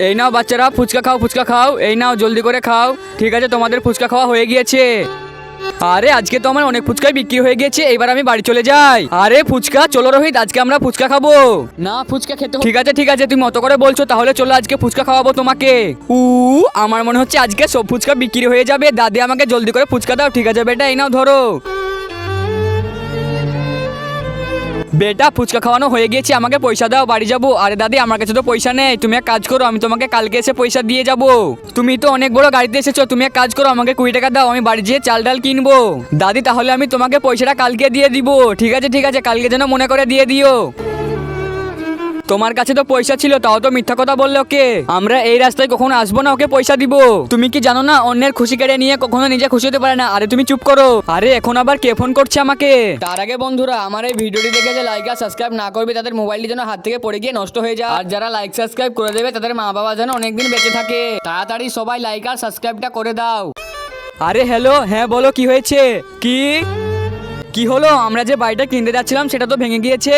এই নাও বাচ্চারা, ফুচকা খাও ফুচকা খাও, এই নাও জলদি করে খাও। ঠিক আছে, তোমাদের ফুচকা খাওয়া হয়ে গিয়েছে। আরে আজকে তো আমার অনেক ফুচকাই বিক্রি হয়ে গেছে, এবার আমি বাড়ি চলে যাই। আরে ফুচকা, চলো রোহিত, আজকে আমরা ফুচকা খাবো। না, ফুচকা খেতে ঠিক আছে, তুমি অত করে বলছো, তাহলে চলো আজকে ফুচকা খাওয়াবো তোমাকে। আমার মনে হচ্ছে আজকে সব ফুচকা বিক্রি হয়ে যাবে। দাদি আমাকে জলদি করে ফুচকা দাও। ঠিক আছে বেটা, এই নাও ধরো। বেটা ফুচকা খাওয়ানো হয়ে গেছে, আমাকে পয়সা দাও, বাড়ি যাবো। আরে দাদি, আমার কাছে তো পয়সা নেই, তুমি এক কাজ করো, আমি তোমাকে কালকে এসে পয়সা দিয়ে যাবো। তুমি তো অনেক বড় গাড়িতে এসেছো, তুমি এক কাজ করো, আমাকে 20 টাকা দাও, আমি বাড়ি যেয়ে চাল ডাল কিনবো। দাদি তাহলে আমি তোমাকে পয়সাটা কালকে দিয়ে দিব। ঠিক আছে, কালকে যেন মনে করে দিয়ে দিও। তোমার কাছে তো পয়সা ছিল, তাও তো মিথ্যা কথা বললে ওকে। আমরা এই রাস্তায় কখনো আসবো না ওকে পয়সা দিব। তুমি কি জানো না, অন্যের খুশি কেড়ে নিয়ে কখনো নিজে খুশি হতে পারে না। আরে তুমি চুপ করো। আরে এখন আবার কে ফোন করছে আমাকে? তার আগে বন্ধুরা, আমার এই ভিডিওটি দেখে যে লাইক আর সাবস্ক্রাইব না করবে, তাদের মোবাইলটি যেন হাত থেকে পড়ে গিয়ে নষ্ট হয়ে যায়। আর যারা লাইক সাবস্ক্রাইব করে দেবে, তাদের মা বাবা যেন অনেকদিন বেঁচে থাকে। তাড়াতাড়ি সবাই লাইক আর সাবস্ক্রাইবটা করে দাও। আরে হ্যালো, হ্যাঁ বলো, কি হয়েছে? কি হলো? আমরা যে বাড়িটা কিনতে যাচ্ছিলাম সেটা তো ভেঙে গিয়েছে।